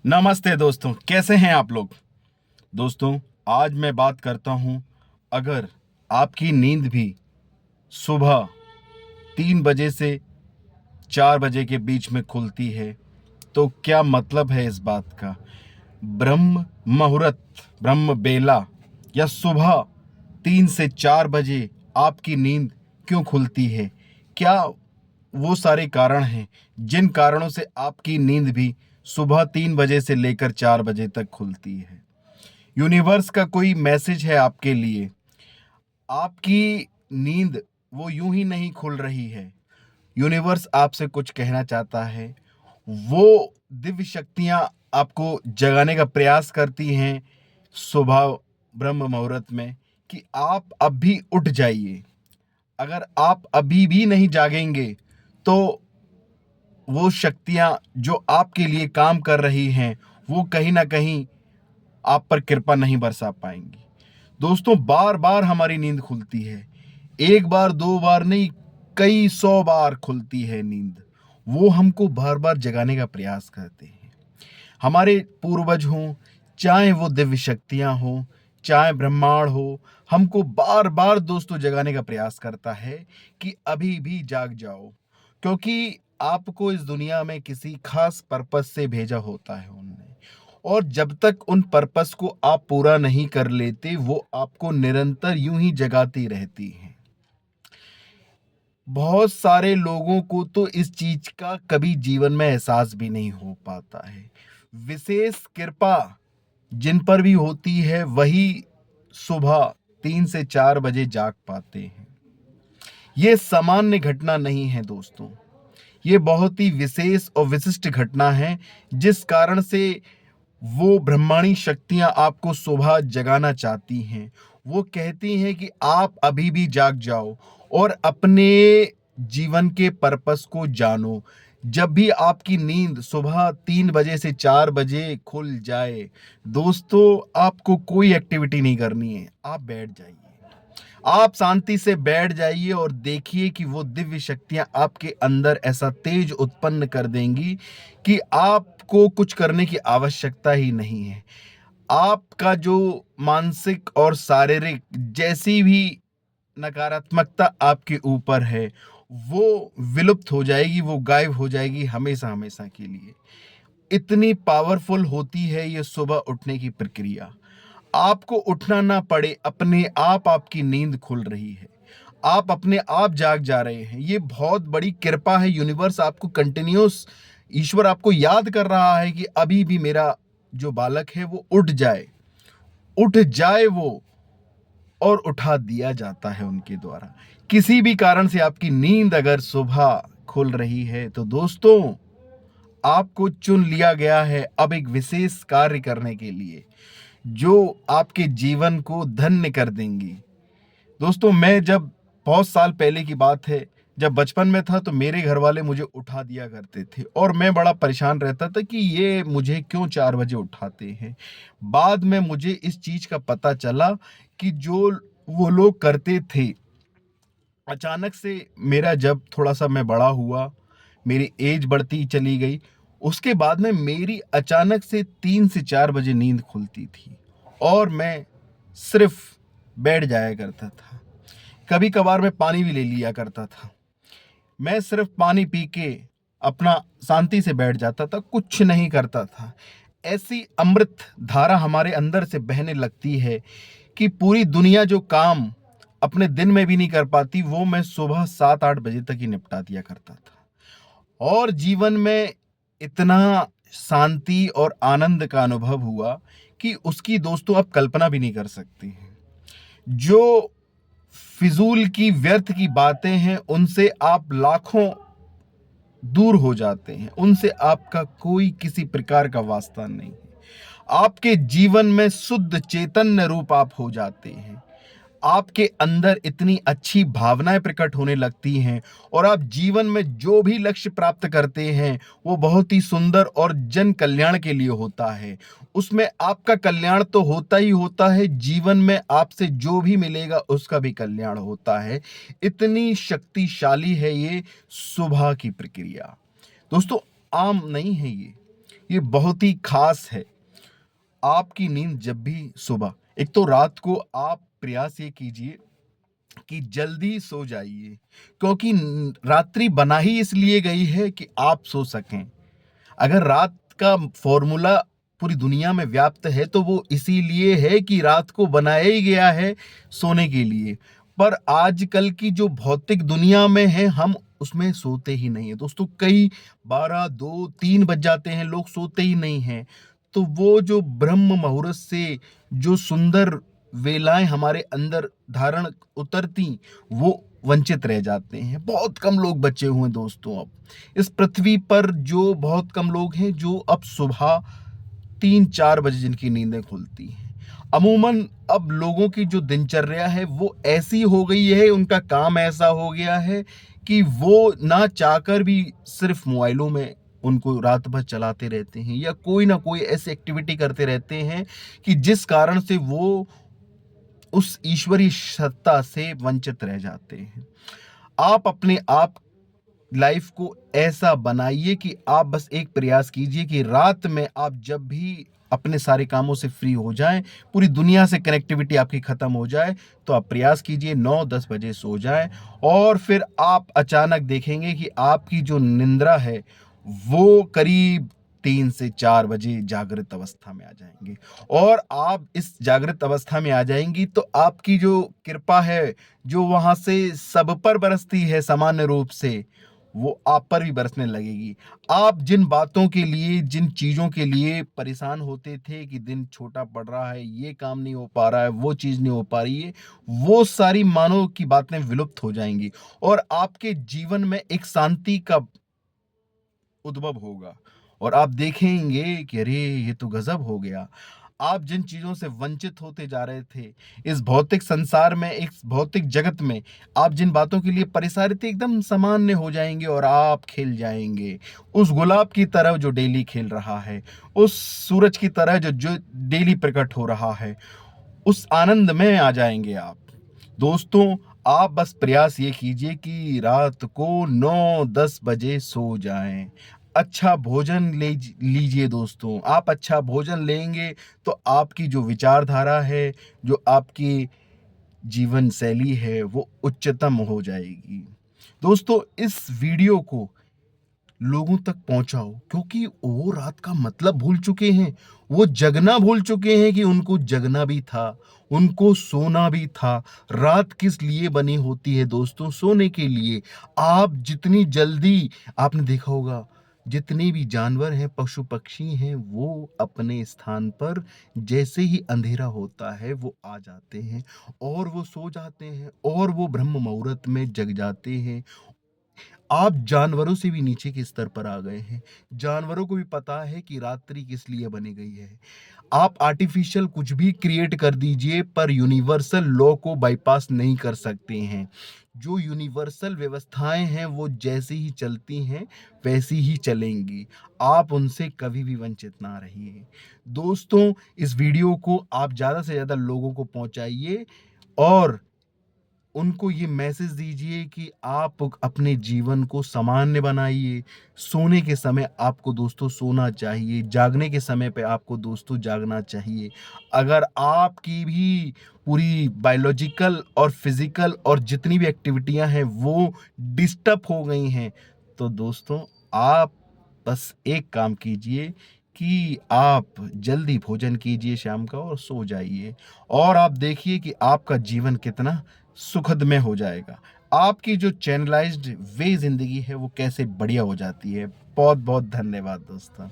नमस्ते दोस्तों, कैसे हैं आप लोग। दोस्तों, आज मैं बात करता हूं, अगर आपकी नींद भी सुबह 3 बजे से 4 बजे के बीच में खुलती है तो क्या मतलब है इस बात का। ब्रह्म मुहूर्त, ब्रह्म बेला या सुबह 3 से 4 बजे आपकी नींद क्यों खुलती है। क्या वो सारे कारण हैं जिन कारणों से आपकी नींद भी सुबह 3 बजे से लेकर 4 बजे तक खुलती है। यूनिवर्स का कोई मैसेज है आपके लिए। आपकी नींद वो यूं ही नहीं खुल रही है। यूनिवर्स आपसे कुछ कहना चाहता है। वो दिव्य शक्तियां आपको जगाने का प्रयास करती हैं सुबह ब्रह्म मुहूर्त में कि आप अब भी उठ जाइए। अगर आप अभी भी नहीं जागेंगे तो वो शक्तियां जो आपके लिए काम कर रही हैं वो कहीं ना कहीं आप पर कृपा नहीं बरसा पाएंगी। दोस्तों, बार बार हमारी नींद खुलती है। एक बार दो बार नहीं, कई 100 बार खुलती है नींद। वो हमको बार बार जगाने का प्रयास करते हैं। हमारे पूर्वज हों, चाहे वो दिव्य शक्तियां हों, चाहे ब्रह्मांड हो, हमको बार बार दोस्तों जगाने का प्रयास करता है कि अभी भी जाग जाओ। क्योंकि आपको इस दुनिया में किसी खास पर्पस से भेजा होता है उनने। और जब तक उन पर्पस को आप पूरा नहीं कर लेते वो आपको निरंतर यूं ही जगाती रहती हैं। बहुत सारे लोगों को तो इस चीज का कभी जीवन में एहसास भी नहीं हो पाता है। विशेष कृपा जिन पर भी होती है वही सुबह 3 से 4 बजे जाग पाते हैं। ये सामान्य घटना नहीं है दोस्तों। ये बहुत ही विशेष और विशिष्ट घटना है जिस कारण से वो ब्रह्मांडी शक्तियां आपको सुबह जगाना चाहती हैं। वो कहती हैं कि आप अभी भी जाग जाओ और अपने जीवन के पर्पस को जानो। जब भी आपकी नींद सुबह 3 बजे से 4 बजे खुल जाए दोस्तों, आपको कोई एक्टिविटी नहीं करनी है। आप बैठ जाइए। आप शांति से बैठ जाइए और देखिए कि वो दिव्य शक्तियां आपके अंदर ऐसा तेज उत्पन्न कर देंगी कि आपको कुछ करने की आवश्यकता ही नहीं है। आपका जो मानसिक और शारीरिक जैसी भी नकारात्मकता आपके ऊपर है वो विलुप्त हो जाएगी, वो गायब हो जाएगी हमेशा हमेशा के लिए। इतनी पावरफुल होती है ये सुबह उठने की प्रक्रिया। आपको उठना ना पड़े, अपने आप आपकी नींद खुल रही है। आप अपने आप जाग जा रहे हैं। ये बहुत बड़ी कृपा है। यूनिवर्स आपको कंटिन्यूस, ईश्वर आपको याद कर रहा है कि अभी भी मेरा जो बालक है वो उठ जाए, उठ जाए वो। और उठा दिया जाता है उनके द्वारा। किसी भी कारण से आपकी नींद अगर सुबह खुल रही है तो दोस्तों, आपको चुन लिया गया है अब एक विशेष कार्य करने के लिए जो आपके जीवन को धन्य कर देंगी। दोस्तों, मैं जब बहुत साल पहले की बात है, जब बचपन में था तो मेरे घर वाले मुझे उठा दिया करते थे और मैं बड़ा परेशान रहता था कि ये मुझे क्यों 4 बजे उठाते हैं। बाद में मुझे इस चीज का पता चला कि जो वो लोग करते थे, अचानक से मेरा जब थोड़ा सा मैं बड़ा हुआ, मेरी एज बढ़ती चली गई, उसके बाद में मेरी अचानक से 3 से 4 बजे नींद खुलती थी और मैं सिर्फ बैठ जाया करता था। कभी कभार मैं पानी भी ले लिया करता था। मैं सिर्फ पानी पी के अपना शांति से बैठ जाता था, कुछ नहीं करता था। ऐसी अमृत धारा हमारे अंदर से बहने लगती है कि पूरी दुनिया जो काम अपने दिन में भी नहीं कर पाती वो मैं सुबह 7-8 बजे तक ही निपटा दिया करता था। और जीवन में इतना शांति और आनंद का अनुभव हुआ कि उसकी दोस्तों आप कल्पना भी नहीं कर सकते हैं। जो फिजूल की व्यर्थ की बातें हैं उनसे आप लाखों दूर हो जाते हैं। उनसे आपका कोई किसी प्रकार का वास्ता नहीं है। आपके जीवन में शुद्ध चैतन्य रूप आप हो जाते हैं। आपके अंदर इतनी अच्छी भावनाएं प्रकट होने लगती हैं और आप जीवन में जो भी लक्ष्य प्राप्त करते हैं वो बहुत ही सुंदर और जन कल्याण के लिए होता है। उसमें आपका कल्याण तो होता ही होता है, जीवन में आपसे जो भी मिलेगा उसका भी कल्याण होता है। इतनी शक्तिशाली है ये सुबह की प्रक्रिया। दोस्तों, आम नहीं है ये। ये बहुत ही खास है। आपकी नींद जब भी सुबह, एक तो रात को आप प्रयास ये कीजिए कि जल्दी सो जाइए, क्योंकि रात्रि बना ही इसलिए गई है कि आप सो सकें। अगर रात का फॉर्मूला पूरी दुनिया में व्याप्त है तो वो इसीलिए है कि रात को बनाया ही गया है सोने के लिए। पर आजकल की जो भौतिक दुनिया में है, हम उसमें सोते ही नहीं है दोस्तों। कई 12, 2, 3 बज जाते हैं, लोग सोते ही नहीं हैं। तो वो जो ब्रह्म मुहूर्त से जो सुंदर वेलाएं हमारे अंदर धारण उतरती, वो वंचित रह जाते हैं। बहुत कम लोग बचे हुए हैं दोस्तों। अब इस पृथ्वी पर जो बहुत कम लोग हैं जो अब सुबह 3-4 बजे जिनकी नींदें खुलती हैं। अमूमन अब लोगों की जो दिनचर्या है वो ऐसी हो गई है, उनका काम ऐसा हो गया है कि वो ना चाहकर भी सिर्फ मोबाइलों में उनको रात भर चलाते रहते हैं, या कोई ना कोई ऐसी एक्टिविटी करते रहते हैं कि जिस कारण से वो उस ईश्वरीय सत्ता से वंचित रह जाते हैं। आप अपने आप लाइफ को ऐसा बनाइए कि आप बस एक प्रयास कीजिए कि रात में आप जब भी अपने सारे कामों से फ्री हो जाएं, पूरी दुनिया से कनेक्टिविटी आपकी खत्म हो जाए, तो आप प्रयास कीजिए 9-10 बजे सो जाएं। और फिर आप अचानक देखेंगे कि आपकी जो निंद्रा है वो करीब 3 से 4 बजे जागृत अवस्था में आ जाएंगे। और आप इस जागृत अवस्था में आ जाएंगी तो आपकी जो कृपा है, जो वहां से सब पर बरसती है सामान्य रूप से, वो आप पर भी बरसने लगेगी। आप जिन बातों के लिए, जिन चीज़ों के लिए परेशान होते थे कि दिन छोटा पड़ रहा है, ये काम नहीं हो पा रहा है, वो चीज़ नहीं हो पा रही है, वो सारी मानो की बातें विलुप्त हो जाएँगी और आपके जीवन में एक शांति का उद्भव होगा। और आप देखेंगे कि अरे! ये तो गज़ब हो गया। आप जिन चीज़ों से वंचित होते जा रहे थे, इस भौतिक संसार में, इस भौतिक जगत में, आप जिन बातों के लिए परेशान थे, एकदम सामान्य हो जाएँगे और आप खिल जाएँगे। उस गुलाब की तरह जो डेली खिल रहा है, उस सूरज की तरह जो जो डेली प्रकट हो रहा है, उस आनंद में आ जाएँगे आप। दोस्तों, आप बस प्रयास ये कीजिए कि रात को 9-10 बजे सो जाएँ। अच्छा भोजन लीजिए दोस्तों। आप अच्छा भोजन लेंगे तो आपकी जो विचारधारा है, जो आपकी जीवन शैली है, वो उच्चतम हो जाएगी। दोस्तों, इस वीडियो को लोगों तक पहुंचाओ, क्योंकि वो रात का मतलब भूल चुके हैं। वो जगना भूल चुके हैं कि उनको जगना भी था, उनको सोना भी था। रात किस लिए बनी होती है दोस्तों? सोने के लिए। आप जितनी जल्दी, आपने देखा होगा, जितने भी जानवर हैं, पशु पक्षी हैं, वो अपने स्थान पर जैसे ही अंधेरा होता है वो आ जाते हैं और वो सो जाते हैं और वो ब्रह्म मुहूर्त में जग जाते हैं। आप जानवरों से भी नीचे के स्तर पर आ गए हैं। जानवरों को भी पता है कि रात्रि किस लिए बनी गई है। आप आर्टिफ़िशियल कुछ भी क्रिएट कर दीजिए, पर यूनिवर्सल लॉ को बायपास नहीं कर सकते हैं। जो यूनिवर्सल व्यवस्थाएँ हैं वो जैसी ही चलती हैं, वैसी ही चलेंगी। आप उनसे कभी भी वंचित ना रहिए। दोस्तों, इस वीडियो को आप ज़्यादा से ज़्यादा लोगों को पहुँचाइए और उनको ये मैसेज दीजिए कि आप अपने जीवन को सामान्य बनाइए। सोने के समय आपको दोस्तों सोना चाहिए, जागने के समय पे आपको दोस्तों जागना चाहिए। अगर आपकी भी पूरी बायोलॉजिकल और फिज़िकल और जितनी भी एक्टिविटियाँ हैं वो डिस्टर्ब हो गई हैं, तो दोस्तों आप बस एक काम कीजिए कि आप जल्दी भोजन कीजिए शाम का और सो जाइए। और आप देखिए कि आपका जीवन कितना सुखदमय हो जाएगा। आपकी जो चैनलाइज़्ड वे ज़िंदगी है वो कैसे बढ़िया हो जाती है। बहुत-बहुत धन्यवाद दोस्तों।